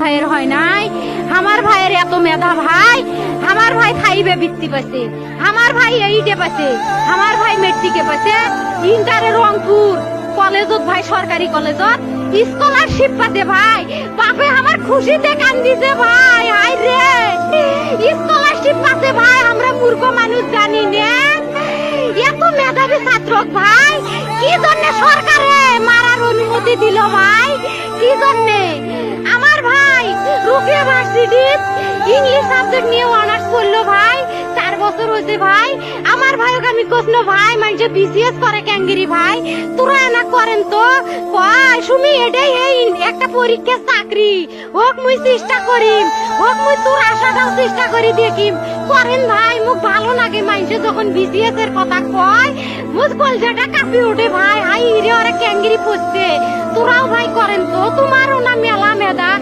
ভাইয়ের হয় নাই। আমার ভাইয়ের এত মেধা ভাই, আমার ভাই খাইবে বৃত্তি পাইছে, আমার ভাই এইটে পাইছে, আমার ভাই মেট্রিকে পাইছে, ইন্টারে রংপুর কলেজত ভাই, সরকারি কলেজত স্কলারশিপ পাতে ভাই। বাপে আমার খুশিতে কান্দিছে ভাই, হাই রে স্কলারশিপ পাতে ভাই। আমরা মূর্খ মানুষ জানি না এত মেধাবী ছাত্র ভাই কি জন্য সরকারে মারার অনুমতি দিল ভাই, কি জন্য? আমার ভাই রুকিয়া ভার্সিটি ইংলিশ সাবজেক্ট নিয়ে অনার্স করলো ভাই, 4 বছর হয়েছে ভাই। আমার ভাইকে আমি কইনো ভাই মানে বিসিএস করে ক্যাঙ্গিরি ভাই, তোরা না করেন তো কয় সুমি এটাই এই একটা পরীক্ষা চাকরি হোক, মুই চেষ্টা করিম, হোক মুই তোর আশাটাও চেষ্টা করি দেখিম। করেন ভাই, মুখ ভালো লাগে মাইনছে যখন বিসিএস এর কথা কয়, মুখ কলজাটা কাঁপি ওঠে ভাই। হাই রে ওরা ক্যাঙ্গিরি পড়ছে, তোরাও ভাই করেন তো, তোমারও না মেলা মেধা।